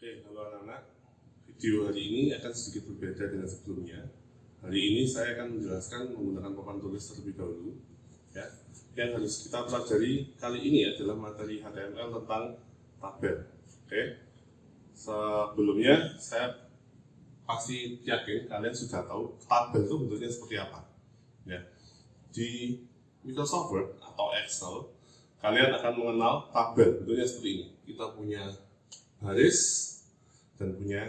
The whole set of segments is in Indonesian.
Oke, halo anak-anak. Video hari ini akan sedikit berbeda dengan sebelumnya. Hari ini saya akan menjelaskan menggunakan papan tulis terlebih dahulu. Ya, yang harus kita pelajari kali ini adalah materi HTML tentang tabel. Oke, sebelumnya saya pasti yakin kalian sudah tahu tabel itu bentuknya seperti apa. Ya, di Microsoft Word atau Excel, kalian akan mengenal tabel bentuknya seperti ini. Kita punya baris dan punya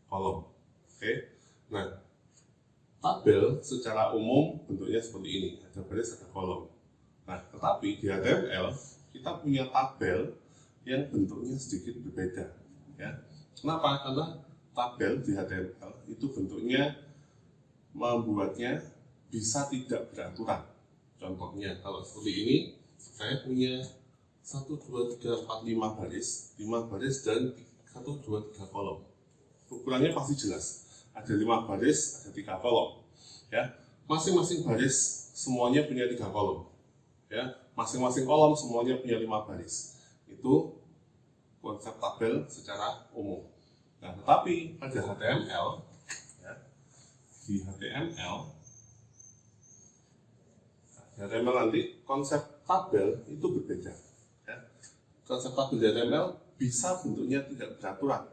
kolom. Oke. Nah, tabel secara umum bentuknya seperti ini, ada baris, ada kolom. Nah, tetapi di HTML kita punya tabel yang bentuknya sedikit berbeda. Ya. Kenapa? Karena tabel di HTML itu bentuknya membuatnya bisa tidak beraturan. Contohnya, kalau seperti ini, saya punya 1, 2, 3, 4, 5 baris, 5 baris dan 1, 2, 3 kolom. Ukurannya pasti jelas. Ada 5 baris, ada 3 kolom. Ya, masing-masing baris semuanya punya 3 kolom. Ya, masing-masing kolom semuanya punya 5 baris. Itu konsep tabel secara umum. Nah, tetapi pada HTML, ya, di HTML nanti konsep tabel itu berbeda. Ya. Konsep tabel di HTML bisa bentuknya tidak beraturan.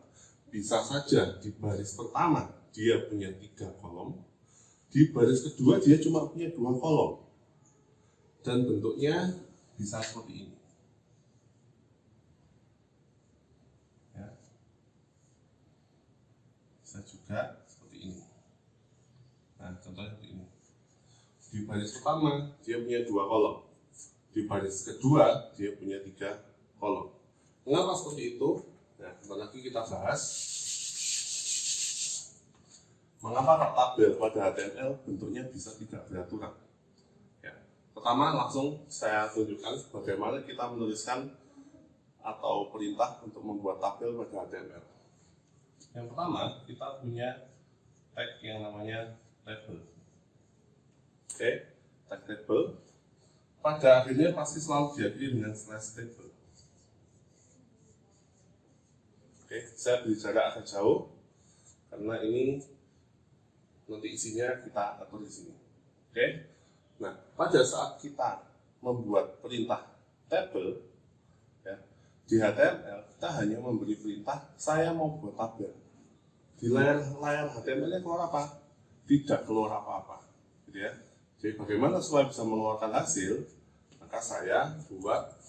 Bisa saja di baris pertama dia punya 3 kolom, di baris kedua dia cuma punya 2 kolom, dan bentuknya bisa seperti ini. Ya. Bisa juga seperti ini. Nah, contohnya seperti ini. Di baris pertama dia punya 2 kolom, di baris kedua dia punya 3 kolom. Mengapa seperti itu? Nah, sebentar lagi kita bahas mengapa tabel pada HTML bentuknya bisa tidak beraturan. Ya. Pertama, langsung saya tunjukkan bagaimana kita menuliskan atau perintah untuk membuat tabel pada HTML. Yang pertama, kita punya tag yang namanya label. Oke, tag label pada akhirnya pasti selalu diakhiri dengan slash label. Oke, saya beri jarak agak jauh karena ini nanti isinya kita atur di sini. Oke, nah pada saat kita membuat perintah tabel, ya, di HTML kita hanya memberi perintah saya mau buat tabel. Di layar HTML-nya keluar apa? Tidak keluar apa-apa, gitu ya. Jadi bagaimana supaya bisa mengeluarkan hasil? Maka saya buat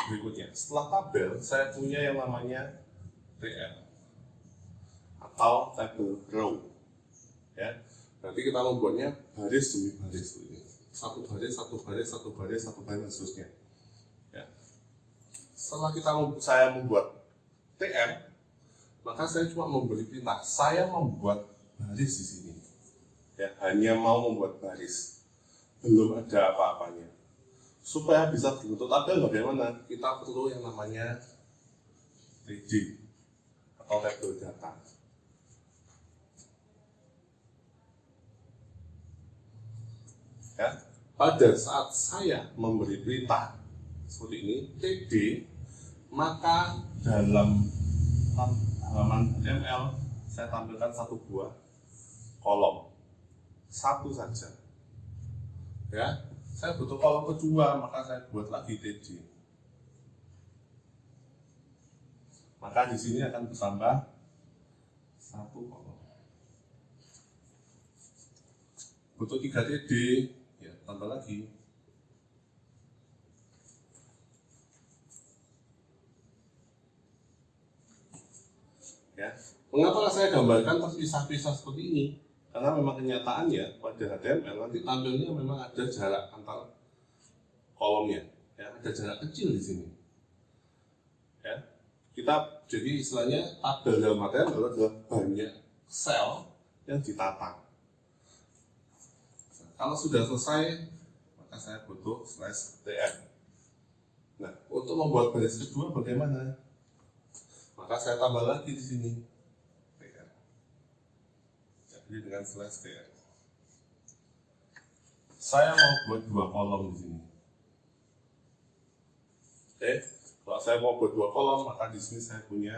berikutnya. Setelah tabel, saya punya yang namanya TL atau table row. Ya, berarti kita membuatnya baris demi baris ini. Satu baris, satu baris, satu baris, satu baris, dan seterusnya. Ya. Setelah saya membuat TM, maka saya cuma memberi perintah. Saya membuat baris di sini. Ya, hanya mau membuat baris, belum ada apa-apanya. Supaya bisa berbentuk tabel bagaimana? Kita perlu yang namanya TD atau tabel data. Ya, pada saat saya memberi perintah seperti ini TD, maka dalam halaman HTML saya tampilkan satu buah kolom, satu saja. Ya. Saya butuh kolom kedua, maka saya buat lagi TD. Maka di sini akan bertambah satu kolom. Butuh 3 TD, ya tambah lagi. Ya, mengapa saya gambarkan terpisah-pisah seperti ini? Karena memang kenyataannya pada HTML nanti tampilnya memang ada jarak antar kolomnya, ya, ada jarak kecil di sini. Ya, kita jadi istilahnya tabel dalam HTML adalah banyak sel yang ditata. Nah, kalau sudah selesai, maka saya butuh slash tm. Nah, untuk membuat baris kedua bagaimana? Maka saya tambah lagi di sini. Jadi dengan slash tr. Saya mau buat 2 kolom di sini. Oke, kalau saya mau buat 2 kolom, maka di sini saya punya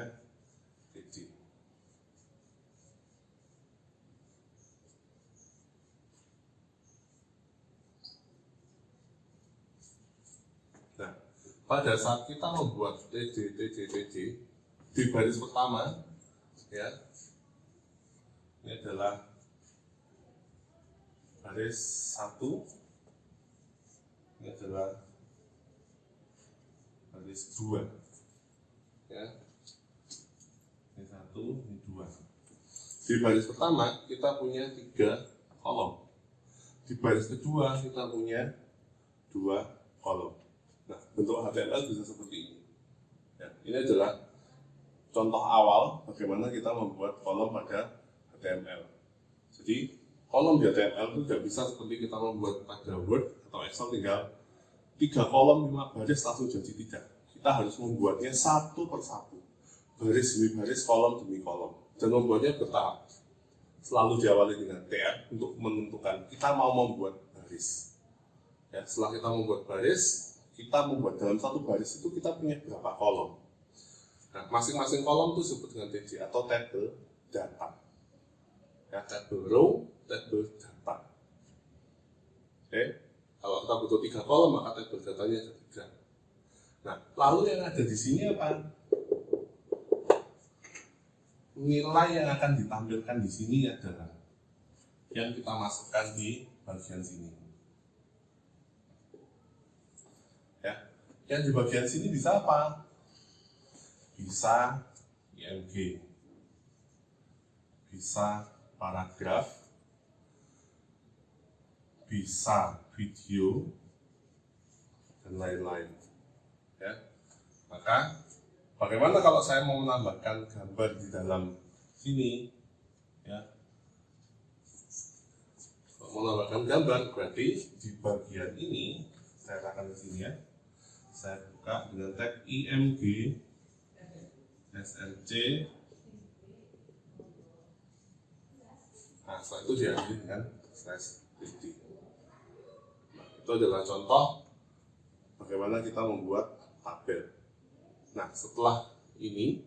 TJ. Nah, pada saat kita membuat TJ di baris pertama, ya, ini adalah baris 1, ini adalah baris 2, ya, ini 1, ini 2. Di baris pertama kita punya 3 kolom, di baris kedua kita punya 2 kolom. Nah, bentuk HTML bisa seperti ini. Ya, ini adalah contoh awal bagaimana kita membuat kolom pada HTML. Jadi, kolom di HTML itu tidak bisa seperti kita membuat pada Word atau Excel tinggal 3 kolom 5 baris langsung jadi, tidak. Kita harus membuatnya satu persatu, baris demi baris, kolom demi kolom, dan membuatnya bertahap. Selalu diawali dengan TR untuk menentukan kita mau membuat baris. Ya, setelah kita membuat baris, kita membuat dalam satu baris itu kita punya berapa kolom. Nah, masing-masing kolom itu disebut dengan TJ atau table data. Ya, table row, table data. Oke, kalau kita butuh 3 kolom maka table datanya ada 3. Nah, lalu yang ada di sini apa? Nilai yang akan ditampilkan di sini adalah yang kita masukkan di bagian sini. Yang di bagian sini bisa apa? Bisa IMG, bisa paragraf, bisa video, dan lain-lain. Ya. Maka, bagaimana kalau saya mau menambahkan gambar di dalam sini? Ya. Kalau mau menambahkan gambar, berarti di bagian ini, saya akan ke sini ya. Saya buka dengan tag IMG, SLC. Nah, setelah itu diakhiri dengan /TD. Nah, itu adalah contoh bagaimana kita membuat tabel. Nah, setelah ini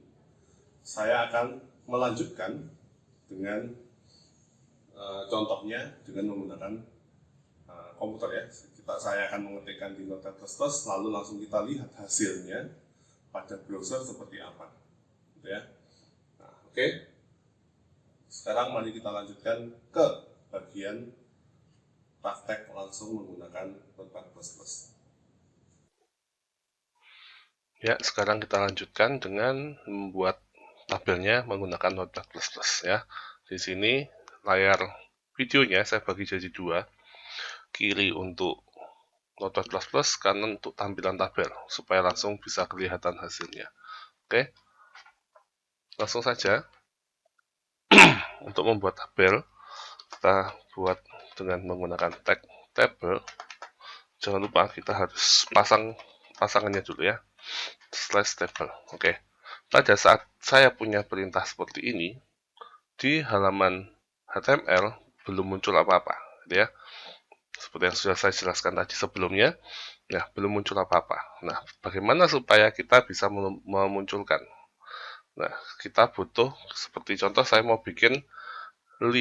saya akan melanjutkan dengan contohnya dengan menggunakan komputer ya. Saya akan mengetikkan di Notepad++, lalu langsung kita lihat hasilnya pada browser seperti apa, gitu ya. Nah, oke. Sekarang mari kita lanjutkan ke bagian praktek langsung menggunakan Notepad++. Ya, sekarang kita lanjutkan dengan membuat tabelnya menggunakan Notepad++, ya. Di sini layar videonya saya bagi jadi 2. Kiri untuk Notepad++, kanan untuk tampilan tabel, supaya langsung bisa kelihatan hasilnya. Oke, langsung saja. Untuk membuat tabel, kita buat dengan menggunakan tag table. Jangan lupa kita harus pasang pasangannya dulu ya, /table. Oke, pada saat saya punya perintah seperti ini, di halaman HTML belum muncul apa-apa, gitu ya. Seperti yang sudah saya jelaskan tadi sebelumnya, ya belum muncul apa-apa. Nah, bagaimana supaya kita bisa memunculkan? Nah, kita butuh, seperti contoh saya mau bikin 5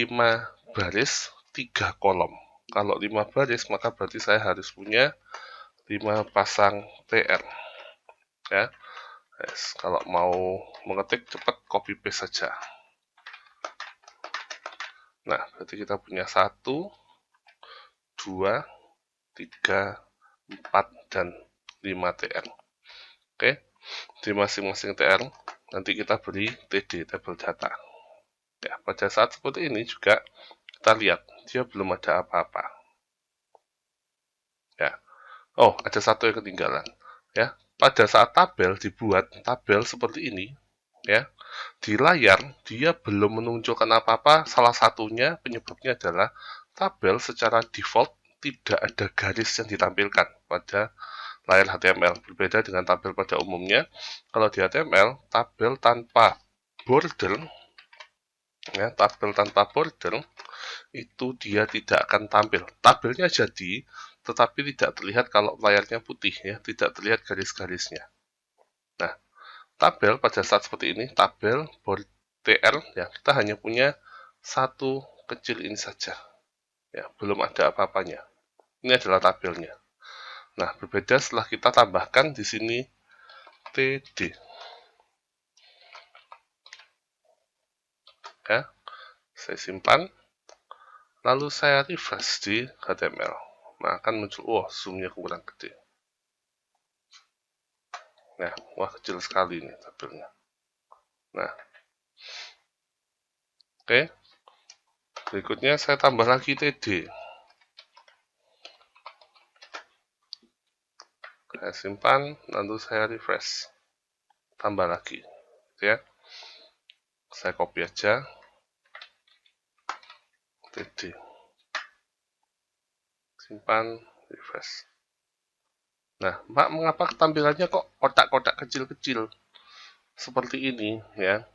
baris, 3 kolom. Kalau 5 baris, maka berarti saya harus punya 5 pasang TR. Ya, yes, kalau mau mengetik cepat copy paste saja. Nah, berarti kita punya 1, 2, 3, 4, dan 5 TR. Oke, di masing-masing TR nanti kita beri TD, table data. Ya, pada saat seperti ini juga kita lihat dia belum ada apa-apa. Ya, oh ada satu yang ketinggalan. Ya, pada saat tabel dibuat tabel seperti ini, ya di layar dia belum menunjukkan apa-apa. Salah satunya penyebabnya adalah tabel secara default tidak ada garis yang ditampilkan pada layar HTML. Berbeda dengan tabel pada umumnya, kalau di HTML tabel tanpa border, ya tabel tanpa border itu dia tidak akan tampil. Tabelnya jadi, tetapi tidak terlihat kalau layarnya putih, ya tidak terlihat garis-garisnya. tabel pada saat seperti ini, tabel body TR, ya, kita hanya punya satu kecil ini saja, ya, belum ada apa-apanya. Ini adalah tabelnya. Nah, berbeda setelah kita tambahkan di sini TD, ya, saya simpan, lalu saya refresh di HTML. Nah, akan muncul, zoomnya kurang gede. Nah, wah, kecil sekali nih tabelnya. Nah, oke. Berikutnya saya tambah lagi TD. Saya simpan, lalu saya refresh. Tambah lagi, ya. Saya copy aja. TD. Simpan, refresh. Nah, Pak, mengapa tampilannya kok kotak-kotak kecil-kecil seperti ini, ya?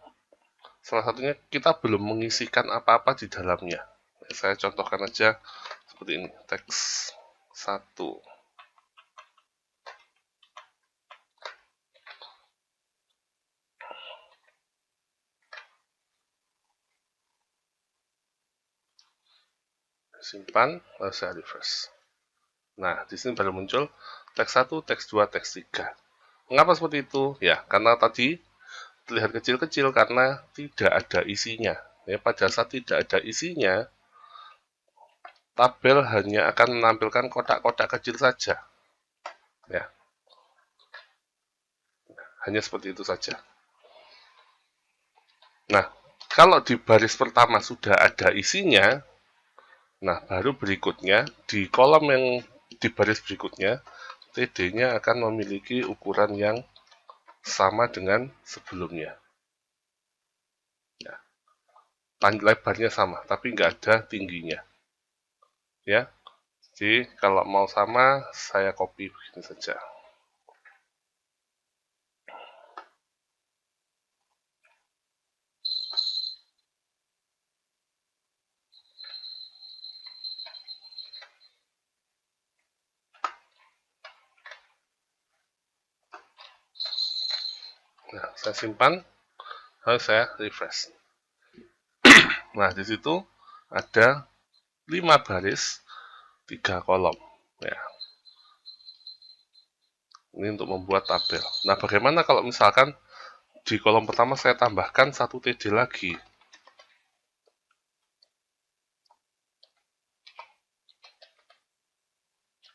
Salah satunya kita belum mengisikan apa-apa di dalamnya. Saya contohkan aja seperti ini, teks 1. Simpan, lalu saya refresh. Nah, di sini baru muncul teks 1, teks 2, teks 3. Mengapa seperti itu? Ya, karena tadi terlihat kecil-kecil karena tidak ada isinya. Ya, pada saat tidak ada isinya, tabel hanya akan menampilkan kotak-kotak kecil saja. Ya, hanya seperti itu saja. Nah, kalau di baris pertama sudah ada isinya, nah baru berikutnya di kolom yang di baris berikutnya, TD-nya akan memiliki ukuran yang sama dengan sebelumnya. Ya, lebarnya sama, tapi nggak ada tingginya. Ya, jadi kalau mau sama, saya copy begini saja. Nah, saya simpan, lalu saya refresh. Nah, di situ ada 5 baris, 3 kolom. Ya, ini untuk membuat tabel. Nah, bagaimana kalau misalkan di kolom pertama saya tambahkan 1 TD lagi?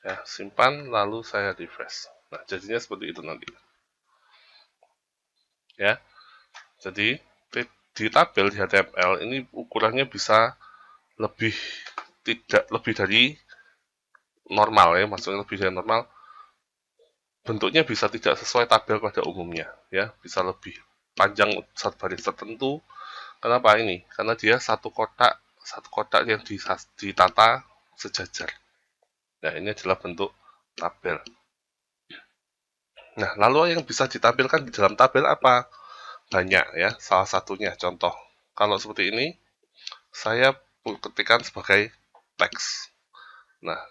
Ya, simpan, lalu saya refresh. Nah, jadinya seperti itu nanti. Ya, jadi di tabel di HTML ini ukurannya bisa tidak lebih dari normal, ya, maksudnya lebih dari normal. Bentuknya bisa tidak sesuai tabel pada umumnya, ya, bisa lebih panjang satu baris tertentu. Kenapa ini? Karena dia satu kotak yang ditata sejajar. Nah, ini adalah bentuk tabel. Nah, lalu yang bisa ditampilkan di dalam tabel apa? Banyak, ya. Salah satunya contoh, kalau seperti ini saya ketikkan sebagai teks. Nah,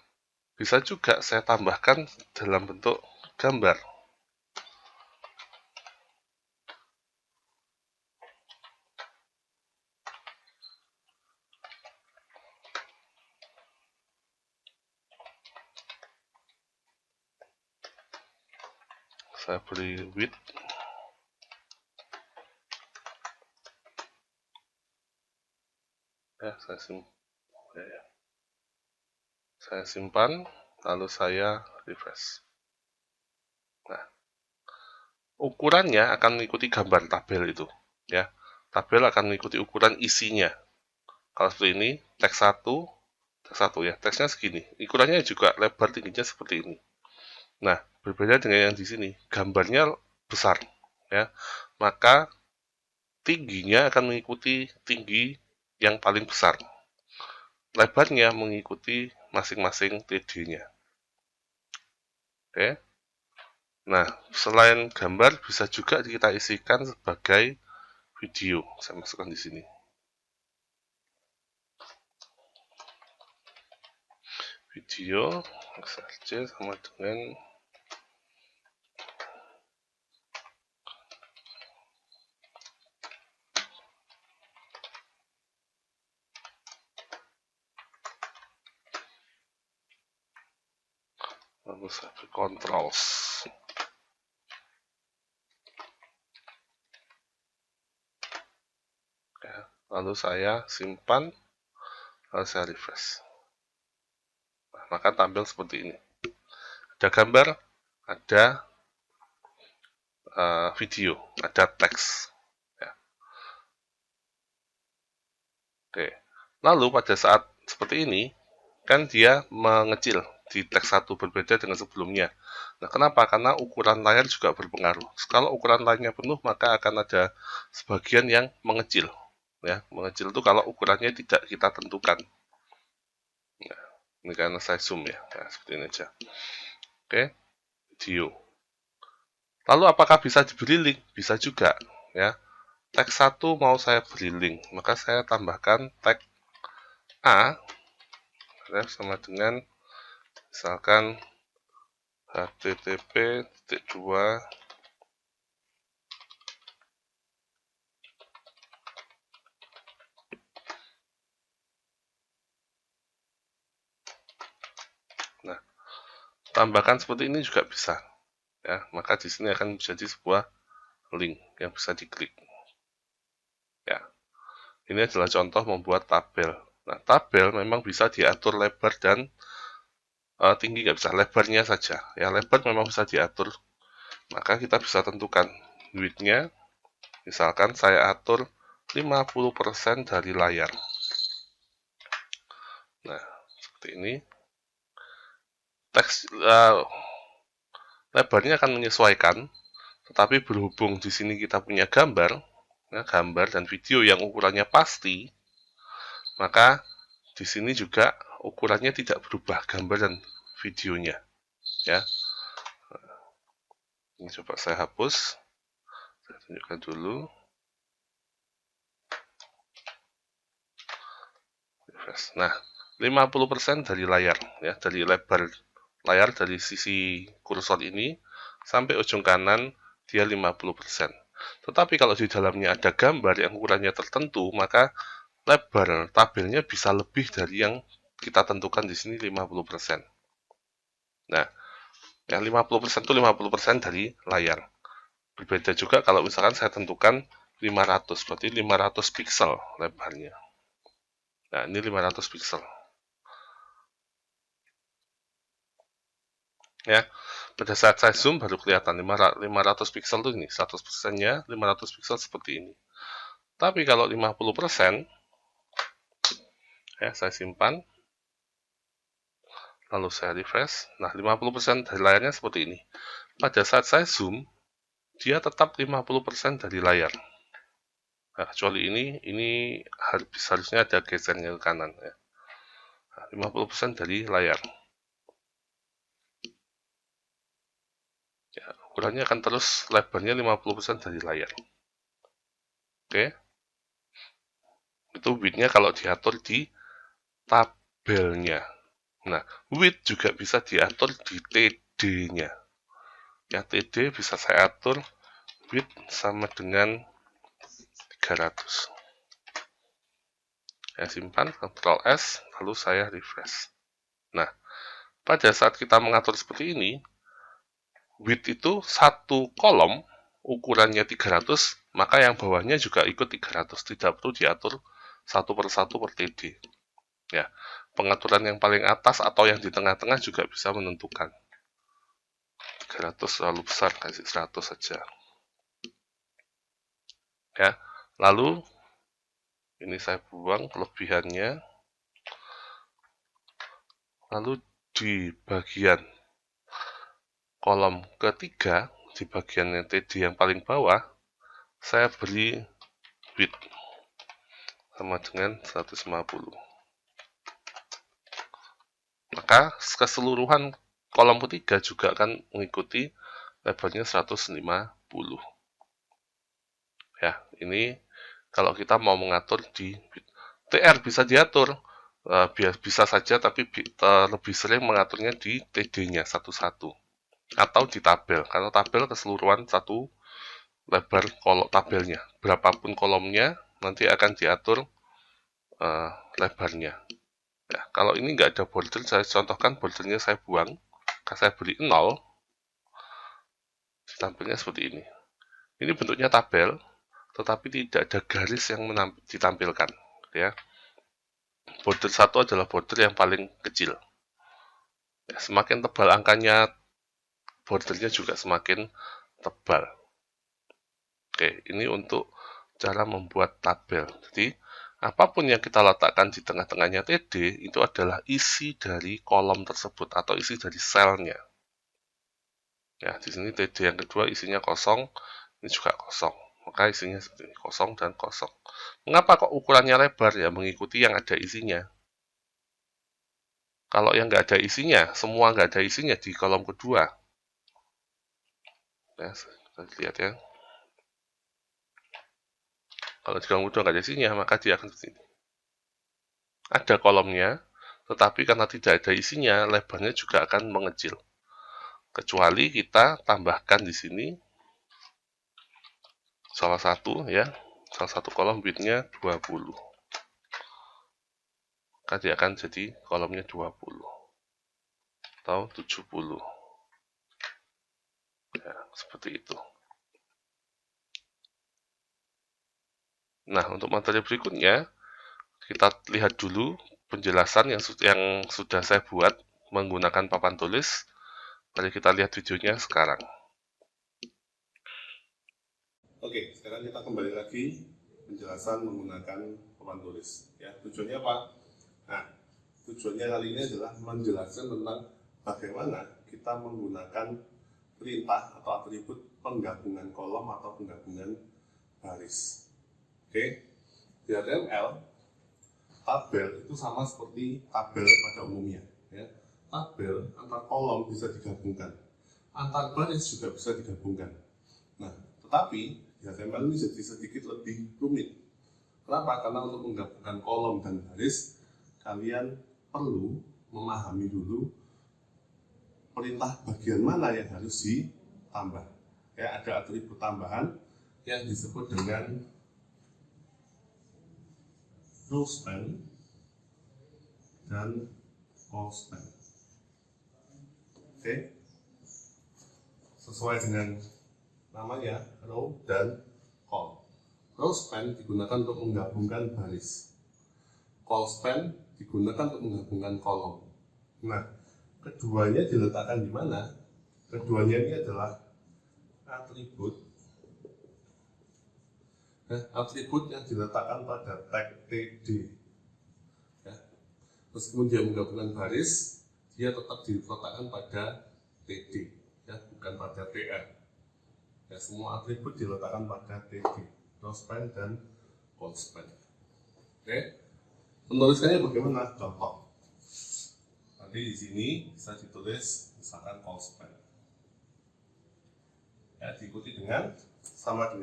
bisa juga saya tambahkan dalam bentuk gambar. Saya beri width. Ya, saya simpan, lalu saya refresh. Nah, ukurannya akan mengikuti gambar tabel itu, ya. Tabel akan mengikuti ukuran isinya. Kalau seperti ini, teks 1 ya, teksnya segini. Ukurannya juga lebar tingginya seperti ini. Nah, berbeda dengan yang di sini, gambarnya besar, ya. Maka tingginya akan mengikuti tinggi yang paling besar. Lebarnya mengikuti masing-masing TD-nya. Oke. Nah, selain gambar bisa juga kita isikan sebagai video. Saya masukkan di sini. Video saja sama dengan lalu saya beri controls. Ya, lalu saya simpan, lalu saya refresh. Nah, maka tampil seperti ini. Ada gambar, ada video, ada teks. Ya. Oke. Lalu pada saat seperti ini, kan dia mengecil di teks 1 berbeda dengan sebelumnya. Nah, kenapa? Karena ukuran layar juga berpengaruh. Kalau ukuran layarnya penuh, maka akan ada sebagian yang mengecil. Ya, mengecil itu kalau ukurannya tidak kita tentukan. Nah, ini karena saya zoom ya, seperti ini aja. Oke, video. Lalu apakah bisa diberi link? Bisa juga, ya. Teks 1 mau saya beri link, maka saya tambahkan tag A sama dengan misalkan http://. Nah, tambahkan seperti ini juga bisa, ya. Maka di sini akan menjadi sebuah link yang bisa diklik. Ya, ini adalah contoh membuat tabel. Nah, tabel memang bisa diatur lebar dan tinggi, nggak bisa, lebarnya saja. Ya, lebar memang bisa diatur. Maka kita bisa tentukan width-nya, misalkan saya atur 50% dari layar. Nah, seperti ini. Teks lebarnya akan menyesuaikan, tetapi berhubung di sini kita punya gambar, ya, gambar dan video yang ukurannya pasti, maka di sini juga ukurannya tidak berubah, gambar dan videonya. Ya, ini coba saya hapus, saya tunjukkan dulu. Nah, 50% dari layar, ya, dari lebar layar dari sisi kursor ini sampai ujung kanan dia 50%. Tetapi kalau di dalamnya ada gambar yang ukurannya tertentu, maka lebar tabelnya bisa lebih dari yang kita tentukan di sini 50%. Nah, yang 50% itu 50% dari layar. Berbeda juga kalau misalkan saya tentukan 500, berarti 500 pixel lebarnya. Nah, ini 500 pixel. Ya, pada saat saya zoom baru kelihatan 500 pixel itu ini, 100%-nya 500 pixel seperti ini. Tapi kalau 50%, ya, saya simpan, lalu saya refresh. Nah, 50% dari layarnya seperti ini. Pada saat saya zoom, dia tetap 50% dari layar. Nah, kecuali ini harusnya ada gesernya ke kanan. Ya. Nah, 50% dari layar. Ya, ukurannya akan terus lebarnya 50% dari layar. Oke. Itu width-nya kalau diatur di tabelnya. Nah, width juga bisa diatur di TD-nya. Ya, TD bisa saya atur width sama dengan 300. Saya simpan, Ctrl S, lalu saya refresh. Nah, pada saat kita mengatur seperti ini, width itu satu kolom, ukurannya 300, maka yang bawahnya juga ikut 300. Tidak perlu diatur satu persatu per TD. Ya, pengaturan yang paling atas atau yang di tengah-tengah juga bisa menentukan. 300 terlalu besar, kasih 100 saja. Ya, lalu ini saya buang kelebihannya. Lalu di bagian kolom ketiga, di bagian TD yang paling bawah, saya beri width sama dengan 150. Maka keseluruhan kolom ketiga juga akan mengikuti lebarnya 150. Ya, ini kalau kita mau mengatur di TR bisa diatur, bisa saja, tapi lebih sering mengaturnya di TD-nya satu-satu atau di tabel, karena tabel keseluruhan satu lebar tabelnya, berapapun kolomnya nanti akan diatur lebarnya. Ya, kalau ini nggak ada border, saya contohkan bordernya saya buang, saya beri 0, tampilnya seperti ini. Ini bentuknya tabel, tetapi tidak ada garis yang ditampilkan. Ya. Border 1 adalah border yang paling kecil. Ya, semakin tebal angkanya, bordernya juga semakin tebal. Oke, ini untuk cara membuat tabel. Jadi, apapun yang kita letakkan di tengah-tengahnya TD, itu adalah isi dari kolom tersebut, atau isi dari selnya. Ya, di sini TD yang kedua isinya kosong, ini juga kosong. Maka isinya seperti ini, kosong dan kosong. Mengapa kok ukurannya lebar? Ya, mengikuti yang ada isinya. Kalau yang nggak ada isinya, semua nggak ada isinya di kolom kedua. Ya, kita lihat ya. Kalau di kolom kedua nggak ada isinya, maka dia akan seperti ini. Ada kolomnya, tetapi karena tidak ada isinya, lebarnya juga akan mengecil. Kecuali kita tambahkan di sini salah satu kolom widthnya 20. Maka dia akan jadi kolomnya 20 atau 70. Ya, seperti itu. Nah, untuk materi berikutnya, kita lihat dulu penjelasan yang sudah saya buat menggunakan papan tulis. Mari kita lihat videonya sekarang. Oke, sekarang kita kembali lagi penjelasan menggunakan papan tulis. Ya, tujuannya apa? Nah, tujuannya kali ini adalah menjelaskan tentang bagaimana kita menggunakan perintah atau atribut penggabungan kolom atau penggabungan baris. Oke, di HTML, tabel itu sama seperti tabel pada umumnya. Ya. Tabel antar kolom bisa digabungkan, antar baris juga bisa digabungkan. Nah, tetapi di HTML ini jadi sedikit lebih rumit. Kenapa? Karena untuk menggabungkan kolom dan baris, kalian perlu memahami dulu perintah bagian mana yang harus ditambah. Ya, ada atribut tambahan yang disebut dengan row span dan call span. Oke, sesuai dengan namanya, row dan call. Row span digunakan untuk menggabungkan baris. Call span digunakan untuk menggabungkan kolom. Nah, keduanya diletakkan di mana? Keduanya ini adalah atribut. Atribut yang diletakkan pada tag TD. Ya. Meskipun dia menggabungkan baris, dia tetap diletakkan pada TD, ya, bukan pada TR. Ya, semua atribut diletakkan pada TD, row span dan call span. Oke. Menuliskannya bagaimana? Contoh. Nanti di sini bisa ditulis misalkan call span. Ya, diikuti dengan sama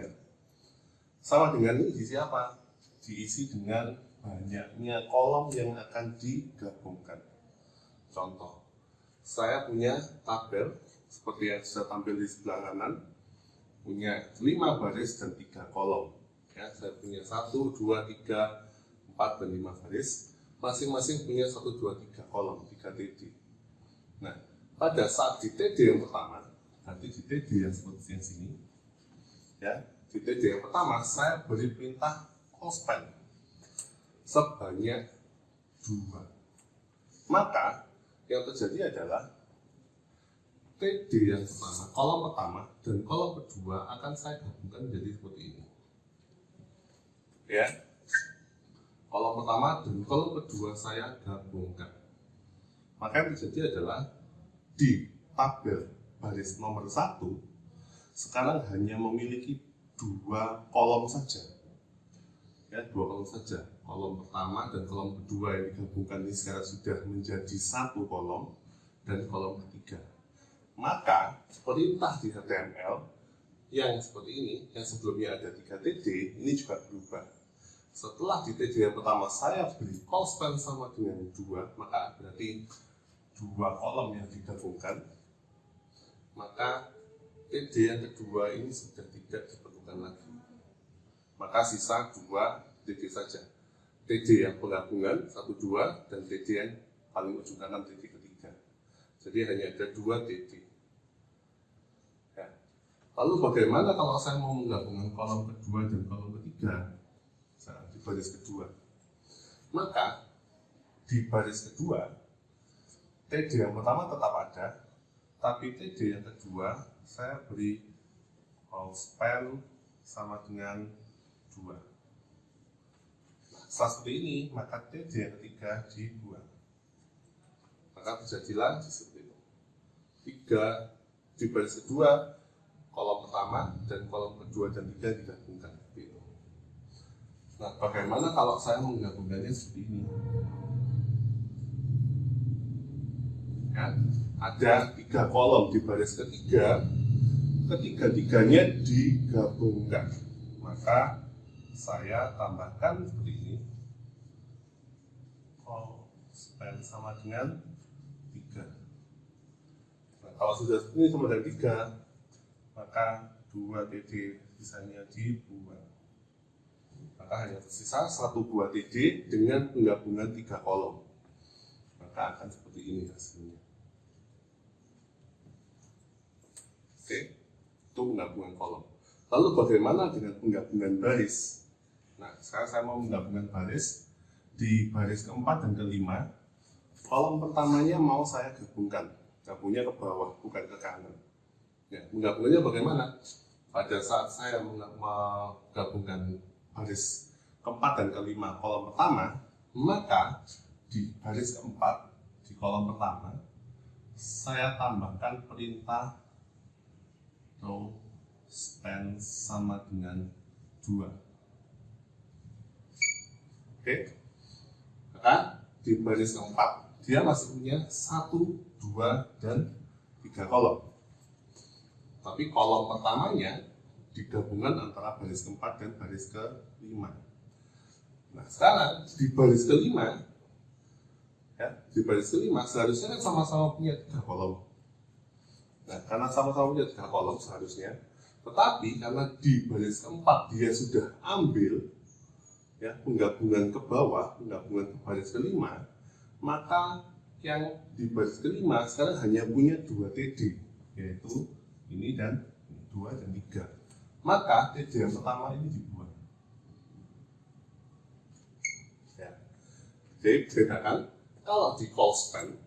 dengan ini diisi apa? Diisi dengan banyaknya kolom yang akan digabungkan. Contoh, saya punya tabel seperti yang sudah tampil di sebelah kanan, punya 5 baris dan 3 kolom. Ya, saya punya 1, 2, 3, 4 dan 5 baris, masing-masing punya 1, 2, 3 kolom, 3 TD. Nah, pada saat di TD yang pertama, nanti di TD yang seperti yang sini, ya, di TD yang pertama saya beri perintah call span sebanyak 2. Maka yang terjadi adalah TD yang pertama, kolom pertama dan kolom kedua akan saya gabungkan menjadi seperti ini. Ya. Kolom pertama dan kolom kedua saya gabungkan. Maka yang terjadi adalah di tabel baris nomor 1 sekarang hanya memiliki 2 kolom saja. Ya, 2 kolom saja. Kolom pertama dan kolom kedua yang digabungkan ini sekarang sudah menjadi 1 kolom dan kolom ketiga. Maka perintah di HTML yang seperti ini, yang sebelumnya ada 3 TD, ini juga berubah. Setelah di TD yang pertama saya beri call span sama dengan 2, maka berarti 2 kolom yang digabungkan. Maka TD yang kedua ini sudah tidak diperlukan lagi. Maka sisa 2 TD saja. TD yang penggabungan 1, 2 dan TD yang paling ujung kanan TD ketiga. Jadi hanya ada 2 TD. Ya. Lalu bagaimana kalau saya mau menggabungkan kolom kedua dan kolom ketiga? Nah, di baris kedua. Maka di baris kedua, TD yang pertama tetap ada, tapi TD yang kedua saya beri call span sama dengan 2. Setelah seperti ini, maka TD yang ketiga dibuang. Maka terjadilah seperti itu. 3 di baris kedua, kolom pertama dan kolom kedua dan 3 digabungkan. Nah, bagaimana kalau saya menggabungkannya seperti ini? Ya, ada 3 kolom di baris ketiga, ketiga-tiganya digabungkan. Maka saya tambahkan seperti ini, call span sama dengan 3. Nah, kalau sudah seperti ini sama dengan 3, maka 2 TD sisanya dibuang. Maka hanya tersisa 1 buah TD dengan penggabungan 3 kolom. Maka akan seperti ini hasilnya. Oke, itu penggabungan kolom. Lalu bagaimana dengan penggabungan baris? Nah, sekarang saya mau menggabungkan baris. Di baris keempat dan kelima, kolom pertamanya mau saya gabungkan. Gabungnya ke bawah, bukan ke kanan. Ya, menggabungkannya bagaimana? Pada saat saya menggabungkan baris keempat dan kelima kolom pertama, maka di baris keempat di kolom pertama saya tambahkan perintah row span sama dengan 2. Oke, maka di baris keempat dia masih punya 1, 2, dan 3 kolom. Tapi kolom pertamanya digabungan antara baris keempat dan baris kelima. Nah, sekarang di baris kelima, ya, di baris kelima seharusnya kan sama-sama punya 3 kolom. Nah, karena sama-sama punya 3 kolom seharusnya, tetapi karena di baris keempat dia sudah ambil ya penggabungan ke bawah, penggabungan ke baris kelima, maka yang di baris kelima sekarang hanya punya 2 TD, yaitu ini dan 2 dan 3. Maka TD yang pertama ini dibuang. Ya. Jadi bedakan, kalau di call span,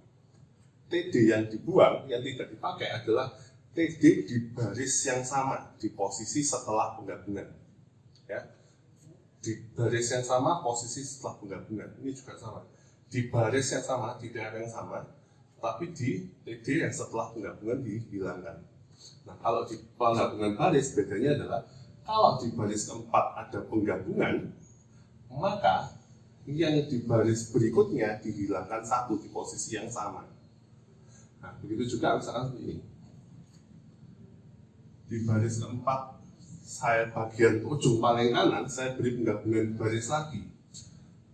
TD yang dibuang, yang tidak dipakai adalah TD di baris yang sama, di posisi setelah penggabungan. Ya. Di baris yang sama, posisi setelah penggabungan. Ini juga sama. Di baris yang sama, di daerah yang sama, tapi di TD yang setelah penggabungan dihilangkan. Nah, kalau di penggabungan baris, bedanya adalah kalau di baris keempat ada penggabungan, maka yang di baris berikutnya dihilangkan 1 di posisi yang sama. Nah, begitu juga misalkan seperti ini. Di baris keempat, saya bagian ujung paling kanan, saya beri penggabungan baris lagi.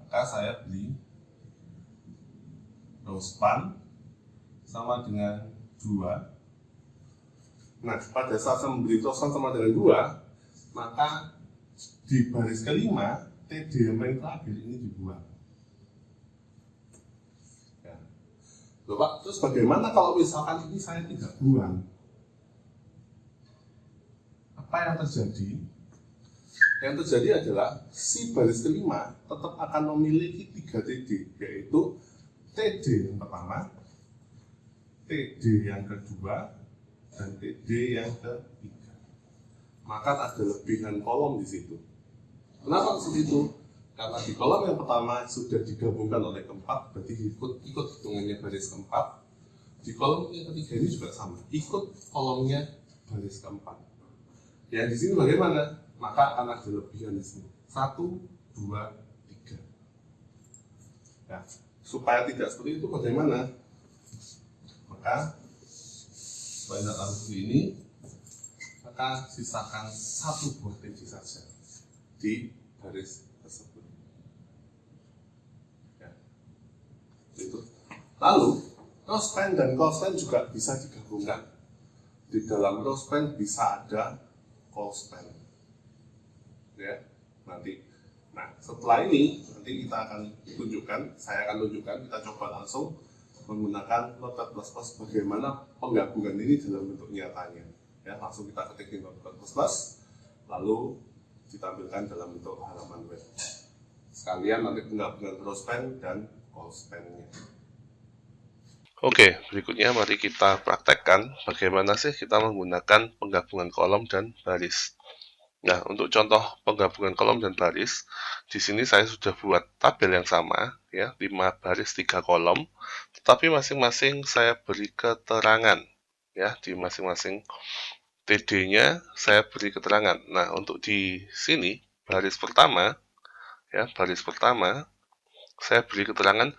Maka saya beri row span sama dengan 2. Nah, pada saat saya memberi row span sama dengan 2, maka di baris kelima, TD yang paling terakhir ini dibuang. Ya. Loh, Pak, terus bagaimana kalau misalkan ini saya tidak buang? Apa yang terjadi? Yang terjadi adalah si baris kelima tetap akan memiliki 3 TD, yaitu TD yang pertama, TD yang kedua, dan TD yang ketiga. Maka ada lebihan kolom di situ. Kenapa seperti itu? Karena di kolom yang pertama sudah digabungkan oleh keempat, berarti ikut hitungannya baris keempat. Di kolom yang ketiga ini juga sama, ikut kolomnya baris keempat. Ya, di sini bagaimana? Maka akan ada lebihan di sini. 1, 2, 3. Ya, supaya tidak seperti itu bagaimana? Maka supaya tidak lalu seperti ini, maka sisakan 1 buah TD saja di baris tersebut. Ya. Itu. Lalu row span dan call span juga bisa digabungkan. Di dalam row span bisa ada call span. Ya, nanti. Nah, setelah ini nanti kita akan tunjukkan, saya akan tunjukkan, kita coba langsung menggunakan Notepad++ bagaimana penggabungan ini dalam bentuk nyatanya. Ya, langsung kita ketik di Notepad++, lalu ditampilkan dalam bentuk halaman web. Sekalian nanti penggabungan closespan dan callspan-nya. Oke, berikutnya mari kita praktekkan bagaimana sih kita menggunakan penggabungan kolom dan baris. Nah, untuk contoh penggabungan kolom dan baris, di sini saya sudah buat tabel yang sama, ya, 5 baris 3 kolom, tetapi masing-masing saya beri keterangan, ya, di masing-masing TD-nya saya beri keterangan. Nah, untuk di sini baris pertama, ya, baris pertama saya beri keterangan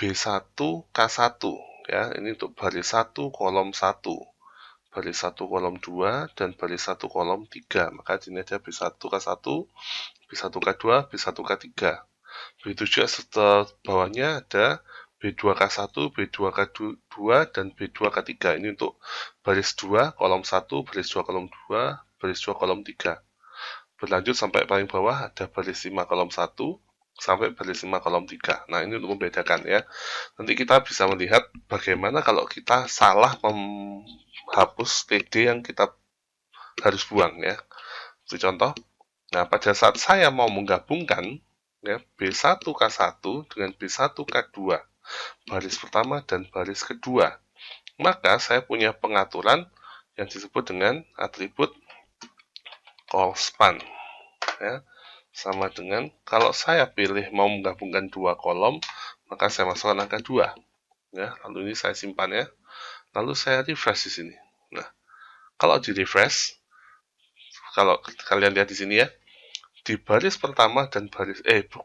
B1K1, ya, ini untuk baris 1 kolom 1. Baris 1 kolom 2 dan baris 1 kolom 3. Maka ini ada B1K1, B1K2, B1K3. Begitu juga setelah bawahnya ada B2K1, B2K2 dan B2K3. Ini untuk baris 2 kolom 1, baris 2 kolom 2, baris 2 kolom 3. Berlanjut sampai paling bawah ada baris 5 kolom 1 sampai baris 5 kolom 3. Nah, ini untuk membedakan, ya. Nanti kita bisa melihat bagaimana kalau kita salah hapus TD yang kita harus buang, ya. Itu contoh. Nah, pada saat saya mau menggabungkan, ya, B1K1 dengan B1K2, baris pertama dan baris kedua, maka saya punya pengaturan yang disebut dengan atribut callspan, ya. Sama dengan kalau saya pilih mau menggabungkan 2 kolom, maka saya masukkan angka 2, ya. Lalu ini saya simpan, ya. Lalu saya refresh di sini. Nah, kalau di refresh, kalau kalian lihat di sini, ya, di baris pertama dan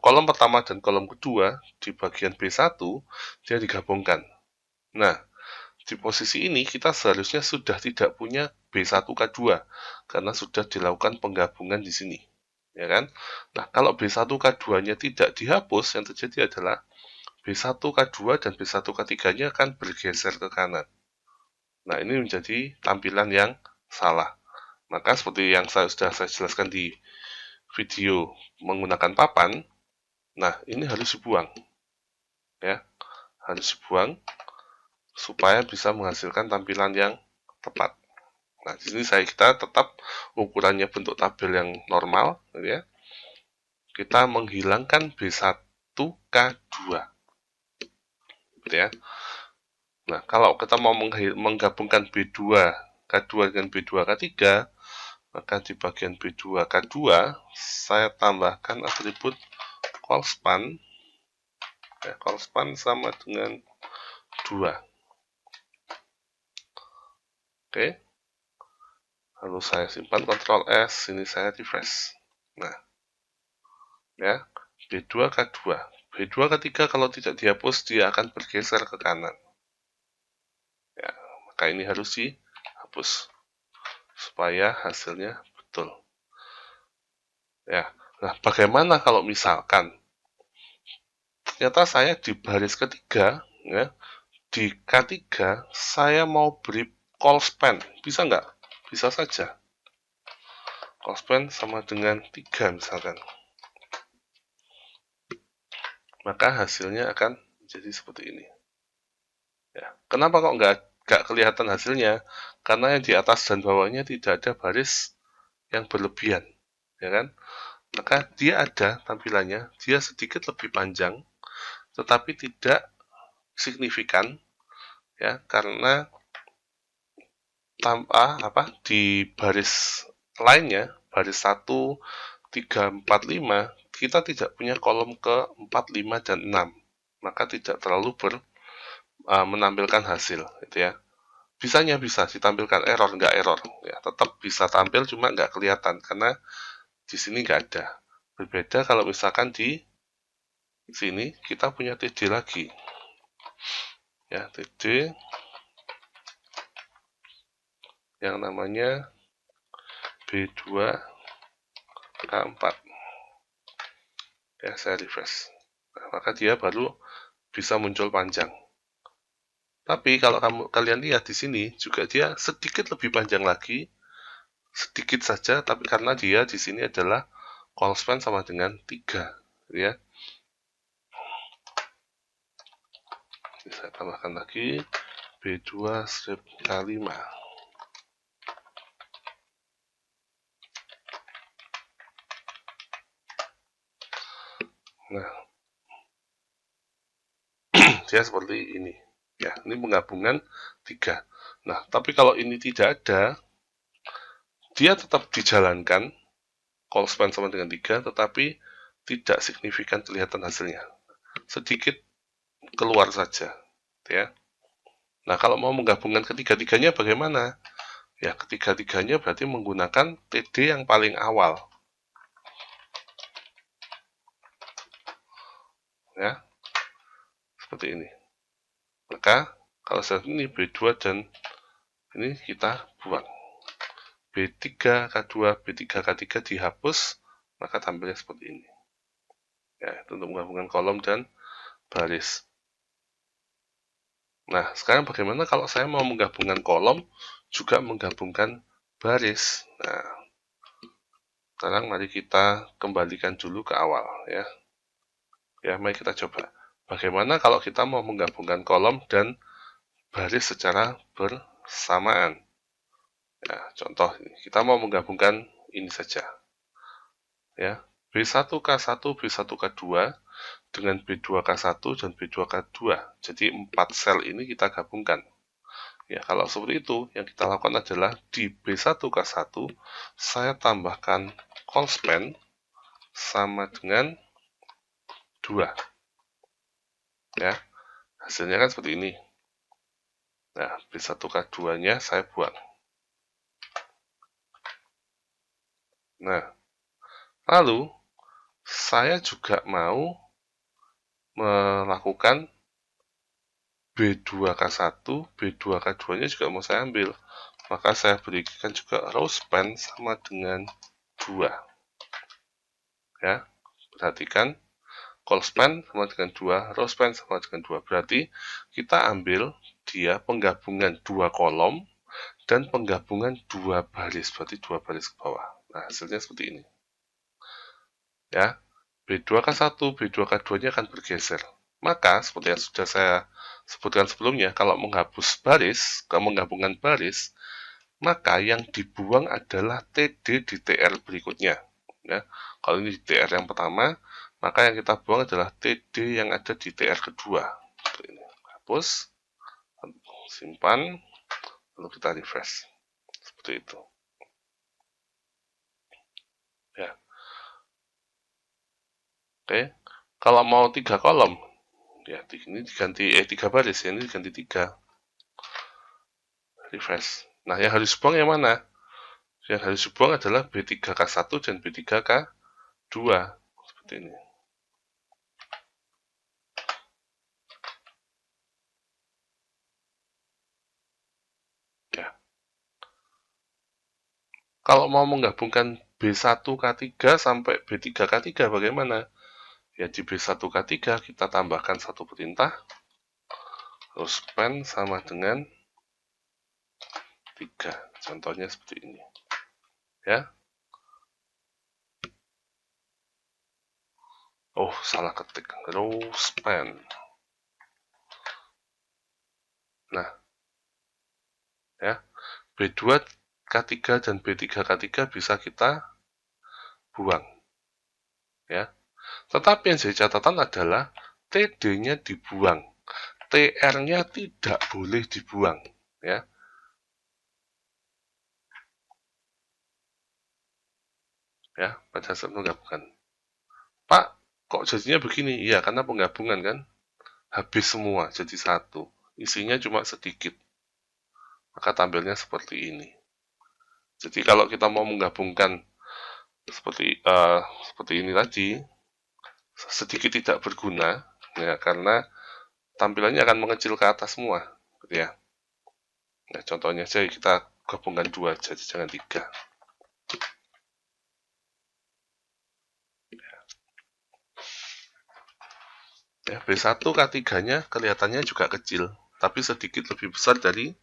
kolom pertama dan kolom kedua di bagian B1 dia digabungkan. Nah, di posisi ini kita seharusnya sudah tidak punya B1K2 karena sudah dilakukan penggabungan di sini, ya kan? Nah, kalau B1K2-nya tidak dihapus, yang terjadi adalah B1K2 dan B1K3-nya akan bergeser ke kanan. Nah, ini menjadi tampilan yang salah. Maka seperti yang sudah saya jelaskan di video menggunakan papan, nah ini harus dibuang, ya, harus dibuang supaya bisa menghasilkan tampilan yang tepat. Nah, di sini kita tetap ukurannya bentuk tabel yang normal, ya. Kita menghilangkan B1K2, ya. Nah, kalau kita mau menggabungkan B2K2 dengan B2K3, maka di bagian B2K2 saya tambahkan atribut callspan, ya, callspan sama dengan 2. Oke, lalu saya simpan, Ctrl S, ini saya refresh. Nah, ya, B2K2, B2K3 kalau tidak dihapus dia akan bergeser ke kanan, ya. Maka ini harus dihapus supaya hasilnya betul, ya. Nah, bagaimana kalau misalkan ternyata saya di baris ketiga, ya, di K3 saya mau beri callspan, bisa nggak? Bisa saja. Callspan sama dengan 3 misalkan. Maka hasilnya akan menjadi seperti ini, ya. Kenapa kok nggak kelihatan hasilnya? Karena yang di atas dan bawahnya tidak ada baris yang berlebihan, ya kan? Maka dia ada tampilannya, dia sedikit lebih panjang, tetapi tidak signifikan, ya, karena di baris lainnya, baris 1, 3, 4, 5, kita tidak punya kolom ke 4, 5, dan 6. Maka tidak terlalu menampilkan hasil, gitu, ya. Bisanya bisa ditampilkan error, nggak error, ya, tetap bisa tampil, cuma nggak kelihatan, karena di sini nggak ada. Berbeda kalau misalkan di sini kita punya TD lagi, ya, TD yang namanya B2K4, ya, saya refresh. Nah, maka dia baru bisa muncul panjang. Tapi kalau kalian lihat di sini juga dia sedikit lebih panjang lagi, sedikit saja, tapi karena dia di sini adalah callspan sama dengan 3, ya. Saya tambahkan lagi B2 strip K5. Nah, dia seperti ini. Ya, ini penggabungan 3. Nah, tapi kalau ini tidak ada, dia tetap dijalankan, call span sama dengan 3, tetapi tidak signifikan kelihatan hasilnya. Sedikit keluar saja. Ya. Nah, kalau mau menggabungkan ketiga-tiganya bagaimana? Ya, ketiga-tiganya berarti menggunakan TD yang paling awal. Ya, seperti ini. Maka, kalau saat ini B2 dan ini kita buang. B3, K2, B3, K3 dihapus, maka tampilnya seperti ini. Ya, itu untuk menggabungkan kolom dan baris. Nah, sekarang bagaimana kalau saya mau menggabungkan kolom, juga menggabungkan baris? Nah, sekarang mari kita kembalikan dulu ke awal, ya. Ya, mari kita coba. Bagaimana kalau kita mau menggabungkan kolom dan baris secara bersamaan? Ya, contoh, kita mau menggabungkan ini saja. Ya, B1K1, B1K2 dengan B2K1 dan B2K2. Jadi 4 sel ini kita gabungkan. Ya, kalau seperti itu, yang kita lakukan adalah di B1K1 saya tambahkan call span sama dengan 2. Ya, hasilnya kan seperti ini. Nah, B1K2-nya saya buang. Nah, lalu saya juga mau melakukan B2K1, B2K2-nya juga mau saya ambil. Maka saya berikan juga row span sama dengan 2. Ya, perhatikan call span sama dengan 2, row span sama dengan 2. Berarti kita ambil dia penggabungan 2 kolom dan penggabungan 2 baris, berarti 2 baris ke bawah. Nah, hasilnya seperti ini. Ya, B2K1, B2K2-nya akan bergeser. Maka, seperti yang sudah saya sebutkan sebelumnya, kalau menghapus baris, kalau menggabungkan baris, maka yang dibuang adalah TD di TR berikutnya. Ya, kalau ini di TR yang pertama, maka yang kita buang adalah TD yang ada di TR kedua. Ini. Hapus, simpan, lalu kita refresh. Seperti itu. Ya. Oke. Kalau mau 3 kolom, ya ini diganti 3 baris, ya ini diganti 3. Refresh. Nah, yang harus dibuang yang mana? Yang harus dibuang adalah B3K1 dan B3K2. Seperti ini. Ya. Kalau mau menggabungkan B1K3 sampai B3K3 bagaimana? Ya, di B1K3 kita tambahkan satu perintah. Row span sama dengan 3. Contohnya seperti ini. Ya. Oh, salah ketik. Row span. Nah, ya. B2K3 dan B3K3 bisa kita buang. Ya. Tetapi yang jadi catatan adalah TD-nya dibuang. TR-nya tidak boleh dibuang. Ya. Ya, pada saat menggabungkan. Pak, kok jadinya begini? Iya, karena penggabungan kan. Habis semua, jadi satu. Isinya cuma sedikit. Maka tampilnya seperti ini. Jadi kalau kita mau menggabungkan seperti ini tadi, sedikit tidak berguna, ya, karena tampilannya akan mengecil ke atas semua, gitu ya. Nah, contohnya saja kita gabungkan 2 aja, jangan 3. Ya, B1K3-nya kelihatannya juga kecil, tapi sedikit lebih besar dari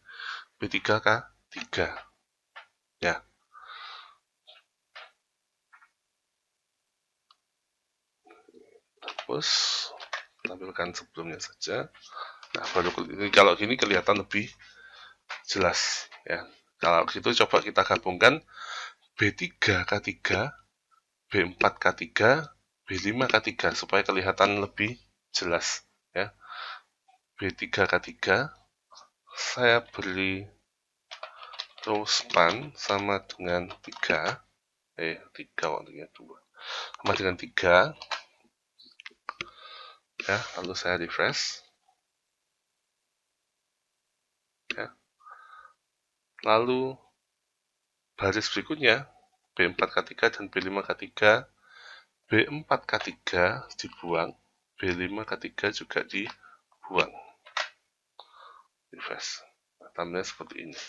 B3K3. Ya. Terus tampilkan sebelumnya saja. Nah, baru kalau gini kelihatan lebih jelas ya. Kalau gitu coba kita gabungkan B3K3, B4K3, B5K3 supaya kelihatan lebih jelas ya. B3K3 saya beri row span sama dengan 3 waktunya 2 sama dengan 3 ya, lalu saya refresh ya. Lalu baris berikutnya B4K3 dan B5K3, B4K3 dibuang, B5K3 juga dibuang. Refresh. Nah, tampilnya seperti ini.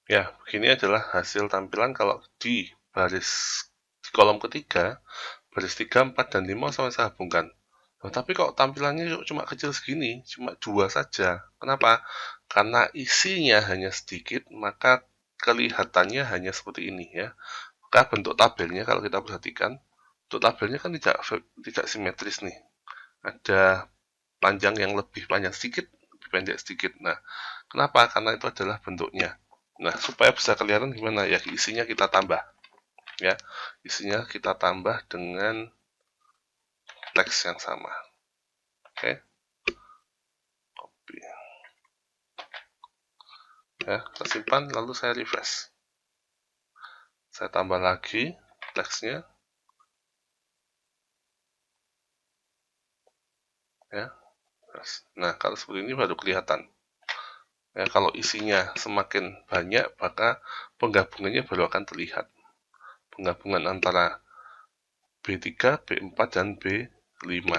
Ya, begini adalah hasil tampilan kalau di kolom ketiga, baris 3, 4, dan 5 sama saya hubungkan. Nah, tapi kok tampilannya cuma kecil segini, cuma 2 saja. Kenapa? Karena isinya hanya sedikit, maka kelihatannya hanya seperti ini ya. Maka bentuk tabelnya kalau kita perhatikan, bentuk tabelnya kan tidak simetris nih. Ada panjang yang lebih panjang sedikit, lebih pendek sedikit. Nah, kenapa? Karena itu adalah bentuknya. Nah, supaya bisa kelihatan gimana ya, isinya kita tambah ya. Isinya kita tambah dengan teks yang sama. Oke. Copy. Ya, saya simpan lalu saya refresh. Saya tambah lagi teksnya. Ya. Nah, kalau seperti ini baru kelihatan. Ya, kalau isinya semakin banyak, maka penggabungannya baru akan terlihat. Penggabungan antara B3, B4, dan B5.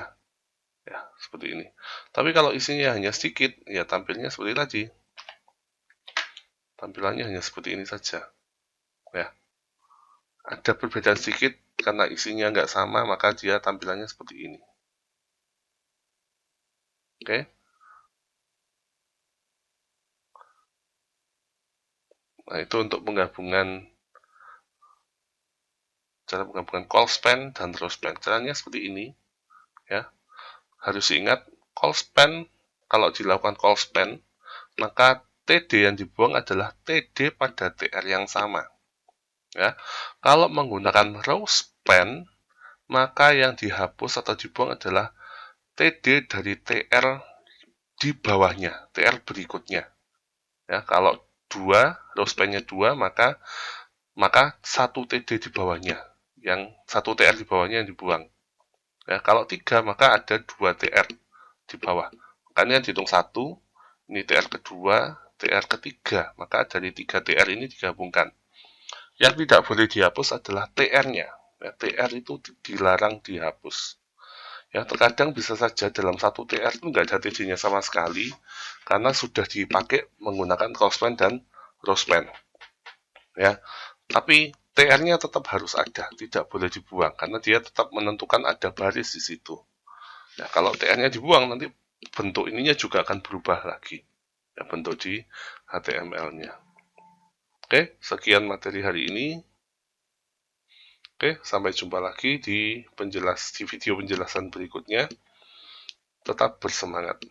Ya, seperti ini. Tapi kalau isinya hanya sedikit, ya tampilnya seperti tadi. Tampilannya hanya seperti ini saja. Ya. Ada perbedaan sedikit karena isinya nggak sama, maka dia tampilannya seperti ini. Oke. Nah, itu untuk cara penggabungan call span dan row span. Caranya seperti ini. Ya. Harus ingat, call span, kalau dilakukan call span, maka TD yang dibuang adalah TD pada TR yang sama. Ya. Kalau menggunakan row span, maka yang dihapus atau dibuang adalah TD dari TR di bawahnya, TR berikutnya. Ya, kalau 2, row span-nya 2, maka 1 TD di bawahnya, yang 1 TR di bawahnya yang dibuang. Ya, kalau 3, maka ada 2 TR di bawah. Makanya dihitung 1, ini TR kedua, TR ketiga, maka dari 3 TR ini digabungkan. Yang tidak boleh dihapus adalah TR-nya. Ya, TR itu dilarang dihapus. Ya, terkadang bisa saja dalam satu TR itu nggak ada TD-nya sama sekali, karena sudah dipakai menggunakan call span dan row span. Ya, tapi TR-nya tetap harus ada, tidak boleh dibuang, karena dia tetap menentukan ada baris di situ. Ya, kalau TR-nya dibuang, nanti bentuk ininya juga akan berubah lagi. Ya, bentuk di HTML-nya. Oke, sekian materi hari ini. Oke, sampai jumpa lagi di video penjelasan berikutnya. Tetap bersemangat.